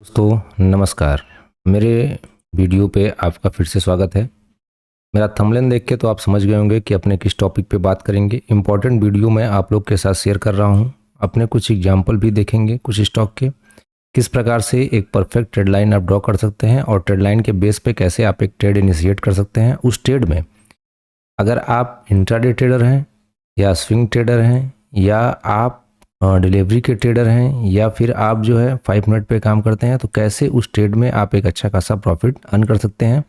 दोस्तों नमस्कार। मेरे वीडियो पे आपका फिर से स्वागत है। मेरा थंबनेल देख के तो आप समझ गए होंगे कि अपने किस टॉपिक पे बात करेंगे। इम्पॉर्टेंट वीडियो मैं आप लोग के साथ शेयर कर रहा हूँ। अपने कुछ एग्जाम्पल भी देखेंगे कुछ स्टॉक के, किस प्रकार से एक परफेक्ट ट्रेड लाइन आप ड्रॉ कर सकते हैं और ट्रेड लाइन के बेस पे कैसे आप एक ट्रेड इनिशिएट कर सकते हैं। उस ट्रेड में अगर आप इंट्राडे ट्रेडर हैं या स्विंग ट्रेडर हैं या आप डिलीवरी के ट्रेडर हैं या फिर आप जो है 5 मिनट पे काम करते हैं, तो कैसे उस ट्रेड में आप एक अच्छा खासा प्रॉफिट अर्न कर सकते हैं।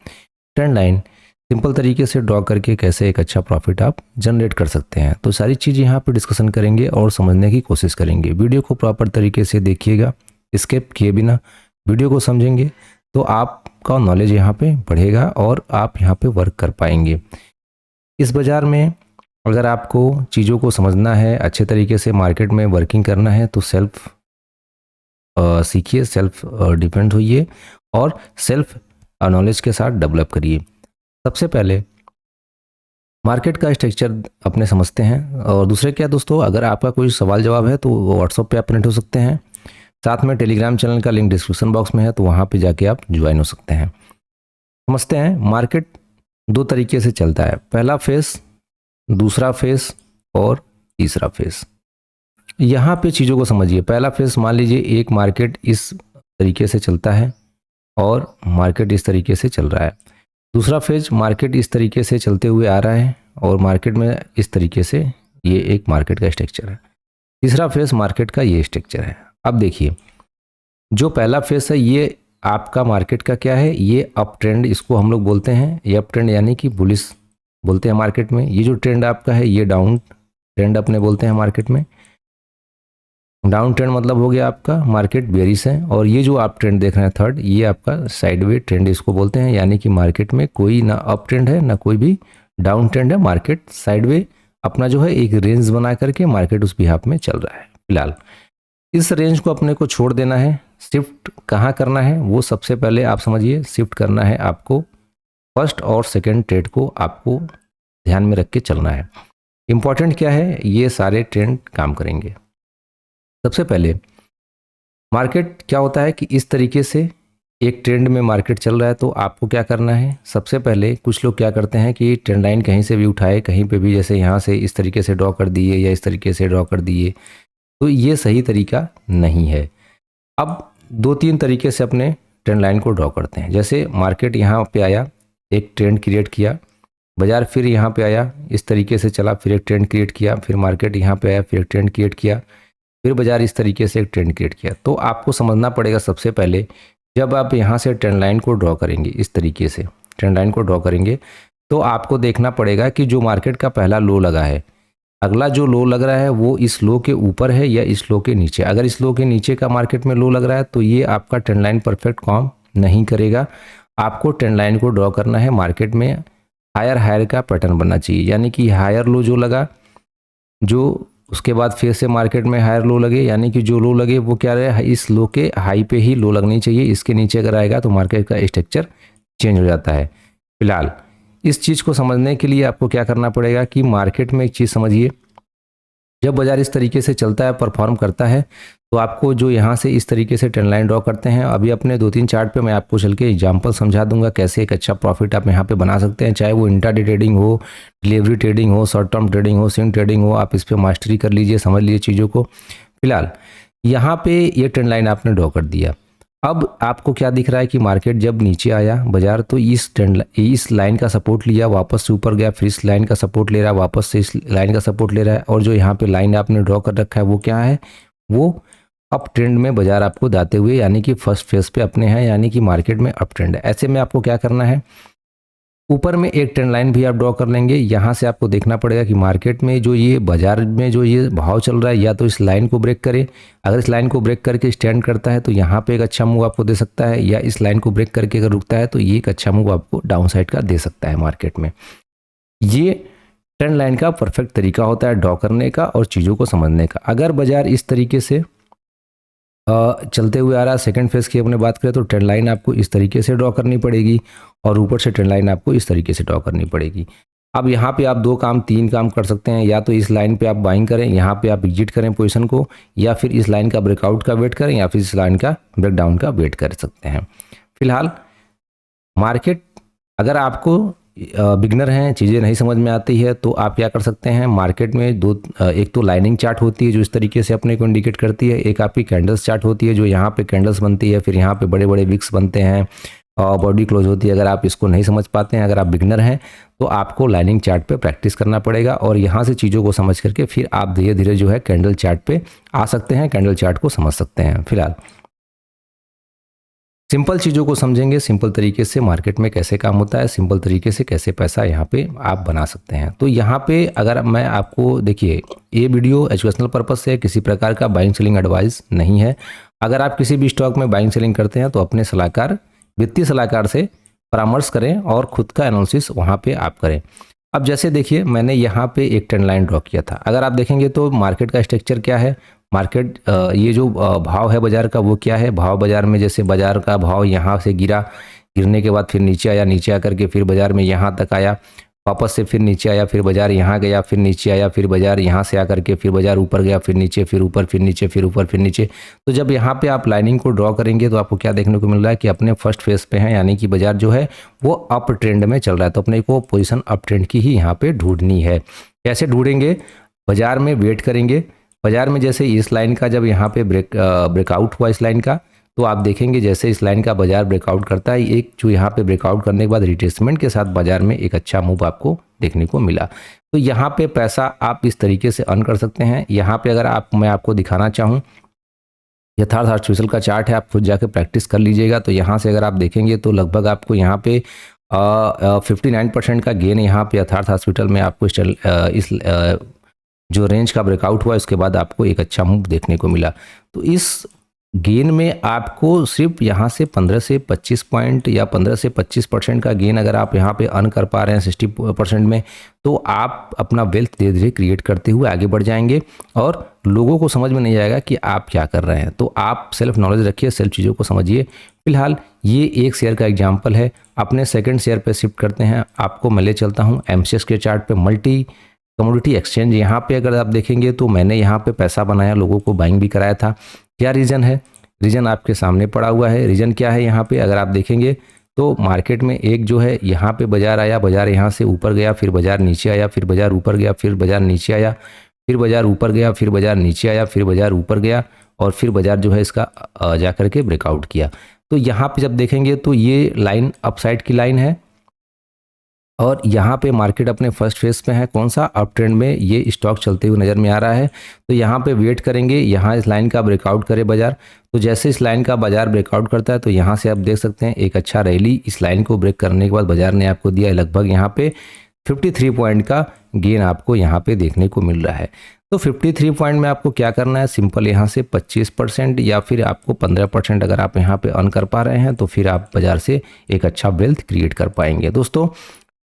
ट्रेंड लाइन सिंपल तरीके से ड्रॉ करके कैसे एक अच्छा प्रॉफिट आप जनरेट कर सकते हैं, तो सारी चीज़ यहाँ पे डिस्कशन करेंगे और समझने की कोशिश करेंगे। वीडियो को प्रॉपर तरीके से देखिएगा, स्किप किए बिना वीडियो को समझेंगे तो आपका नॉलेज यहाँ पे बढ़ेगा और आप यहाँ पे वर्क कर पाएंगे। इस बाज़ार में अगर आपको चीज़ों को समझना है, अच्छे तरीके से मार्केट में वर्किंग करना है, तो सेल्फ सीखिए, सेल्फ डिपेंड होइए और सेल्फ नॉलेज के साथ डेवलप करिए। सबसे पहले मार्केट का स्ट्रक्चर अपने समझते हैं। और दूसरे क्या दोस्तों, अगर आपका कोई सवाल जवाब है तो वो व्हाट्सएप पे आप कनेक्ट हो सकते हैं। साथ में टेलीग्राम चैनल का लिंक डिस्क्रिप्शन बॉक्स में है, तो वहाँ पे जाके आप ज्वाइन हो सकते हैं। समझते हैं मार्केट दो तरीके से चलता है, पहला फेस, दूसरा फेस और तीसरा फेस। यहाँ पे चीज़ों को समझिए। पहला फेस, मान लीजिए एक मार्केट इस तरीके से चलता है और मार्केट इस तरीके से चल रहा है। दूसरा फेज, मार्केट इस तरीके से चलते हुए आ रहा है और मार्केट में इस तरीके से, ये एक मार्केट का स्ट्रक्चर है। तीसरा फेज मार्केट का ये स्ट्रक्चर है। अब देखिए, जो पहला फेस है ये आपका मार्केट का क्या है, ये अप ट्रेंड इसको हम लोग बोलते हैं। ये अप ट्रेंड यानी कि बुलिश बोलते हैं मार्केट में। ये जो ट्रेंड आपका है ये डाउन ट्रेंड अपने बोलते हैं मार्केट में। डाउन ट्रेंड मतलब हो गया आपका मार्केट बेरिश है। और ये जो आप ट्रेंड देख रहे हैं थर्ड, ये आपका साइडवे ट्रेंड इसको बोलते हैं, यानी कि मार्केट में कोई ना अप ट्रेंड है ना कोई भी डाउन ट्रेंड है। मार्केट साइडवे अपना जो है एक रेंज बना करके मार्केट उस बिहाफ में चल रहा है। फिलहाल इस रेंज को अपने को छोड़ देना है। शिफ्ट कहाँ करना है वो सबसे पहले आप समझिए। शिफ्ट करना है आपको फर्स्ट और सेकेंड ट्रेड को आपको ध्यान में रख के चलना है। इंपॉर्टेंट क्या है, ये सारे ट्रेंड काम करेंगे। सबसे पहले मार्केट क्या होता है कि इस तरीके से एक ट्रेंड में मार्केट चल रहा है, तो आपको क्या करना है। सबसे पहले कुछ लोग क्या करते हैं कि ट्रेंड लाइन कहीं से भी उठाए, कहीं पे भी, जैसे यहाँ से इस तरीके से ड्रॉ कर दिए या इस तरीके से ड्रॉ कर दिए, तो ये सही तरीका नहीं है। अब 2-3 तरीके से अपने ट्रेंड लाइन को ड्रॉ करते हैं। जैसे मार्केट यहाँ पे आया, एक ट्रेंड क्रिएट किया, बाजार फिर यहाँ पे आया, इस तरीके से चला, फिर एक ट्रेंड क्रिएट किया, फिर मार्केट यहाँ पे आया, फिर एक ट्रेंड क्रिएट किया, फिर बाजार इस तरीके से एक ट्रेंड क्रिएट किया। तो आपको समझना पड़ेगा सबसे पहले, जब आप यहाँ से ट्रेंड लाइन को ड्रॉ करेंगे, इस तरीके से ट्रेंड लाइन को ड्रॉ करेंगे, तो आपको देखना पड़ेगा कि जो मार्केट का पहला लो लगा है, अगला जो लो लग रहा है वो इस लो के ऊपर है या इस लो के नीचे। अगर इस लो के नीचे का मार्केट में लो लग रहा है तो ये आपका ट्रेंड लाइन परफेक्ट काम नहीं करेगा। आपको ट्रेंड लाइन को ड्रॉ करना है मार्केट में हायर हायर का पैटर्न बनना चाहिए, यानी कि हायर लो जो लगा, जो उसके बाद फिर से मार्केट में हायर लो लगे, यानी कि जो लो लगे वो क्या रहे, इस लो के हाई पे ही लो लगनी चाहिए। इसके नीचे अगर आएगा तो मार्केट का स्ट्रक्चर चेंज हो जाता है। फिलहाल इस चीज़ को समझने के लिए आपको क्या करना पड़ेगा कि मार्केट में एक चीज़ समझिए, जब बाजार इस तरीके से चलता है, परफॉर्म करता है, तो आपको जो यहाँ से इस तरीके से ट्रेंड लाइन ड्रॉ करते हैं, अभी अपने 2-3 चार्ट पे मैं आपको चल के एग्जांपल समझा दूंगा कैसे एक अच्छा प्रॉफिट आप यहाँ पे बना सकते हैं। चाहे वो इंट्राडे ट्रेडिंग हो, डिलीवरी ट्रेडिंग हो, शॉर्ट टर्म ट्रेडिंग हो, स्विंग ट्रेडिंग हो, आप इस पर मास्टरी कर लीजिए, समझ लीजिए चीज़ों को। फिलहाल यहाँ पे ये ट्रेंड लाइन आपने ड्रॉ कर दिया। अब आपको क्या दिख रहा है कि मार्केट जब नीचे आया बाजार, तो इस लाइन का सपोर्ट लिया, वापस से ऊपर गया, फिर इस लाइन का सपोर्ट ले रहा है, वापस से इस लाइन का सपोर्ट ले रहा है। और जो यहाँ पे लाइन आपने ड्रॉ कर रखा है वो क्या है, वो अप ट्रेंड में बाजार आपको जाते हुए, यानी कि फर्स्ट फेज पे अपने हैं, यानी कि मार्केट में अप ट्रेंड है। ऐसे में आपको क्या करना है, ऊपर में एक ट्रेंड लाइन भी आप ड्रॉ कर लेंगे। यहाँ से आपको देखना पड़ेगा कि मार्केट में जो ये बाजार में जो ये भाव चल रहा है, या तो इस लाइन को ब्रेक करे, अगर इस लाइन को ब्रेक करके स्टैंड करता है तो यहाँ पे एक अच्छा मूव आपको दे सकता है, या इस लाइन को ब्रेक करके अगर रुकता है तो ये एक अच्छा मूव आपको डाउन साइड का दे सकता है मार्केट में। ये ट्रेंड लाइन का परफेक्ट तरीका होता है ड्रॉ करने का और चीज़ों को समझने का। अगर बाजार इस तरीके से चलते हुए आ रहा है, सेकंड फेज की अपने बात करें, तो ट्रेंड लाइन आपको इस तरीके से ड्रॉ करनी पड़ेगी और ऊपर से ट्रेंड लाइन आपको इस तरीके से ड्रॉ करनी पड़ेगी। अब यहाँ पे आप 2 काम 3 काम कर सकते हैं, या तो इस लाइन पे आप बाइंग करें, यहाँ पे आप एग्जिट करें पोजीशन को, या फिर इस लाइन का ब्रेकआउट का वेट करें, या फिर इस लाइन का ब्रेकडाउन का वेट कर सकते हैं। फिलहाल मार्केट, अगर आपको बिगनर हैं, चीज़ें नहीं समझ में आती है, तो आप क्या कर सकते हैं, मार्केट में एक तो लाइनिंग चार्ट होती है जो इस तरीके से अपने को इंडिकेट करती है, एक आपकी कैंडल्स चार्ट होती है जो यहाँ पे कैंडल्स बनती है, फिर यहाँ पे बड़े बड़े विक्स बनते हैं और बॉडी क्लोज होती है। अगर आप इसको नहीं समझ पाते हैं, अगर आप बिगनर हैं, तो आपको लाइनिंग चार्ट पे प्रैक्टिस करना पड़ेगा और यहाँ से चीज़ों को समझ करके फिर आप धीरे धीरे जो है कैंडल चार्ट पे आ सकते हैं, कैंडल चार्ट को समझ सकते हैं। फिलहाल सिंपल चीज़ों को समझेंगे, सिंपल तरीके से मार्केट में कैसे काम होता है, सिंपल तरीके से कैसे पैसा यहाँ पे आप बना सकते हैं। तो यहाँ पे अगर मैं आपको, देखिए ये वीडियो एजुकेशनल पर्पस से, किसी प्रकार का बाइंग सेलिंग एडवाइस नहीं है। अगर आप किसी भी स्टॉक में बाइंग सेलिंग करते हैं तो अपने सलाहकार, वित्तीय सलाहकार से परामर्श करें और खुद का एनालिसिस वहाँ पे आप करें। अब जैसे देखिए मैंने यहाँ पे एक ट्रेंड लाइन ड्रॉ किया था। अगर आप देखेंगे तो मार्केट का स्ट्रक्चर क्या है, मार्केट ये जो भाव है बाजार का वो क्या है, भाव बाजार में जैसे बाजार का भाव यहाँ से गिरने के बाद फिर नीचे आया, नीचे आकर के फिर बाजार में यहाँ तक आया, वापस से फिर नीचे आया, फिर बाजार यहाँ गया, फिर नीचे आया, फिर बाजार यहाँ से आकर के फिर बाजार ऊपर गया, फिर नीचे, फिर ऊपर, फिर नीचे, फिर ऊपर, फिर नीचे। तो जब यहाँ पे आप लाइनिंग को ड्रॉ करेंगे तो आपको क्या देखने को मिल रहा है कि अपने फर्स्ट फेज पे है, यानी कि बाजार जो है वो अप ट्रेंड में चल रहा है। तो अपने को पोजीशन अप ट्रेंड की ही यहाँ पे ढूंढनी है। कैसे ढूंढेंगे, बाजार में वेट करेंगे। बाजार में जैसे इस लाइन का जब यहाँ पे ब्रेकआउट हुआ इस लाइन का, तो आप देखेंगे जैसे इस लाइन का बाजार ब्रेकआउट करता है, एक जो यहाँ पे ब्रेकआउट करने के बाद रिट्रेसमेंट के साथ बाजार में एक अच्छा मूव आपको देखने को मिला। तो यहाँ पे पैसा आप इस तरीके से अर्न कर सकते हैं। यहाँ पे अगर मैं आपको दिखाना चाहूँ, यथार्थ आर्टिफिशियल का चार्ट है, आप खुद जाके प्रैक्टिस कर लीजिएगा। तो यहाँ से अगर आप देखेंगे तो लगभग आपको यहाँ पे 59% का गेन यहाँ पे यथार्थ हॉस्पिटल में आपको इस जो रेंज का ब्रेकआउट हुआ इसके बाद आपको एक अच्छा मूव देखने को मिला। तो इस गेन में आपको सिर्फ यहाँ से 15 से 25 पॉइंट या 15 से 25% का गेन अगर आप यहाँ पे अर्न कर पा रहे हैं 60% में, तो आप अपना वेल्थ धीरे धीरे क्रिएट करते हुए आगे बढ़ जाएंगे और लोगों को समझ में नहीं आएगा कि आप क्या कर रहे हैं। तो आप सेल्फ नॉलेज रखिए, सेल्फ चीज़ों को समझिए। फिलहाल ये एक शेयर का एग्जाम्पल है। अपने सेकेंड शेयर पर शिफ्ट करते हैं। आपको मैं ले चलता हूँ MCX के चार्ट पर, मल्टी कमोडिटी एक्सचेंज। यहाँ पे अगर आप देखेंगे तो मैंने यहाँ पे पैसा बनाया, लोगों को बाइंग भी कराया था। क्या रीज़न है, रीज़न आपके सामने पड़ा हुआ है। रीज़न क्या है, यहाँ पे अगर आप देखेंगे तो मार्केट में एक जो है यहाँ पे बाजार आया, बाजार यहाँ से ऊपर गया, फिर बाजार नीचे आया, फिर बाजार ऊपर गया, फिर बाजार नीचे आया, फिर बाजार ऊपर गया, फिर बाजार नीचे आया, फिर बाजार ऊपर गया और फिर बाजार जो है इसका जा कर के ब्रेकआउट किया। तो यहाँ पे जब देखेंगे तो ये लाइन अपसाइड की लाइन है और यहाँ पे मार्केट अपने फर्स्ट फेज पे है। कौन सा, अप ट्रेंड में ये स्टॉक चलते हुए नज़र में आ रहा है। तो यहाँ पे वेट करेंगे, यहाँ इस लाइन का ब्रेकआउट करे बाजार। तो जैसे इस लाइन का बाजार ब्रेकआउट करता है तो यहाँ से आप देख सकते हैं एक अच्छा रैली इस लाइन को ब्रेक करने के बाद बाजार ने आपको दिया है। लगभग यहाँ पे 53 पॉइंट का गेन आपको यहाँ पे देखने को मिल रहा है। तो 53 पॉइंट में आपको क्या करना है, सिंपल यहाँ से 25% या फिर आपको 15% अगर आप यहाँ पे अर्न कर पा रहे हैं तो फिर आप बाजार से एक अच्छा वेल्थ क्रिएट कर पाएंगे। दोस्तों,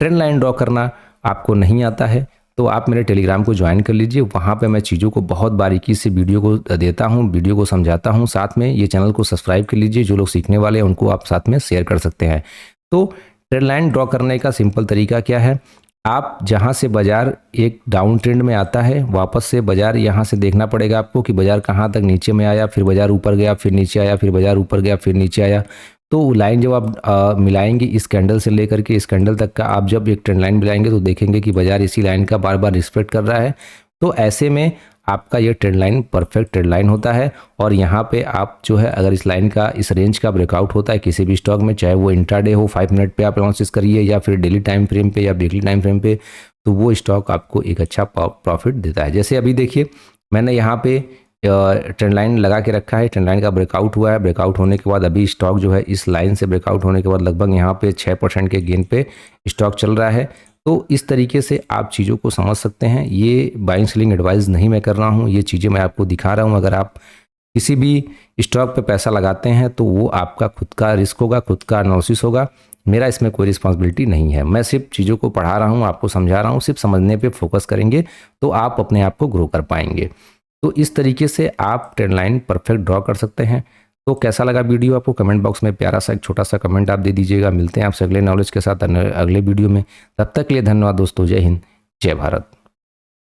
ट्रेंड लाइन ड्रॉ करना आपको नहीं आता है तो आप मेरे टेलीग्राम को ज्वाइन कर लीजिए। वहाँ पे मैं चीज़ों को बहुत बारीकी से वीडियो को देता हूँ, वीडियो को समझाता हूँ। साथ में ये चैनल को सब्सक्राइब कर लीजिए, जो लोग सीखने वाले हैं उनको आप साथ में शेयर कर सकते हैं। तो ट्रेंड लाइन ड्रॉ करने का सिंपल तरीका क्या है, आप जहाँ से बाजार एक डाउन ट्रेंड में आता है, वापस से बाजार यहाँ से देखना पड़ेगा आपको कि बाजार कहाँ तक नीचे में आया, फिर बाजार ऊपर गया, फिर नीचे आया, फिर बाजार ऊपर गया, फिर नीचे आया। तो लाइन जब आप मिलाएंगे इस कैंडल से लेकर के इस कैंडल तक का, आप जब एक ट्रेंड लाइन मिलाएंगे तो देखेंगे कि बाजार इसी लाइन का बार बार रिस्पेक्ट कर रहा है। तो ऐसे में आपका ये trend line perfect trend line होता है। और यहाँ पे आप जो है अगर इस लाइन का, इस रेंज का ब्रेकआउट होता है किसी भी स्टॉक में, चाहे वो इंट्राडे हो, 5 मिनट पे आप एनालिसिस करिए या फिर डेली टाइम फ्रेम पे या वीकली टाइम फ्रेम पे, तो वो स्टॉक आपको एक अच्छा प्रॉफिट देता है। जैसे अभी देखिए मैंने यहाँ पे ट्रेंड लाइन लगा के रखा है, ट्रेंड लाइन का ब्रेकआउट हुआ है। ब्रेकआउट होने के बाद अभी स्टॉक जो है इस लाइन से ब्रेकआउट होने के बाद लगभग यहाँ पे 6% के गेन पे स्टॉक चल रहा है। तो इस तरीके से आप चीज़ों को समझ सकते हैं। ये बाइंग सेलिंग एडवाइस नहीं मैं कर रहा हूँ, ये चीज़ें मैं आपको दिखा रहा हूँ। अगर आप किसी भी स्टॉक पे पैसा लगाते हैं तो वो आपका खुद का रिस्क होगा, खुद का एनालिसिस होगा। मेरा इसमें कोई रिस्पॉन्सिबिलिटी नहीं है। मैं सिर्फ चीज़ों को पढ़ा रहा हूँ, आपको समझा रहा हूँ। सिर्फ समझने पे फोकस करेंगे तो आप अपने आप को ग्रो कर पाएंगे। तो इस तरीके से आप ट्रेंड लाइन परफेक्ट ड्रॉ कर सकते हैं। तो कैसा लगा वीडियो आपको कमेंट बॉक्स में प्यारा सा एक छोटा सा कमेंट आप दे दीजिएगा। मिलते हैं आपसे अगले नॉलेज के साथ अगले वीडियो में। तब तक के लिए धन्यवाद दोस्तों। जय हिंद, जय भारत।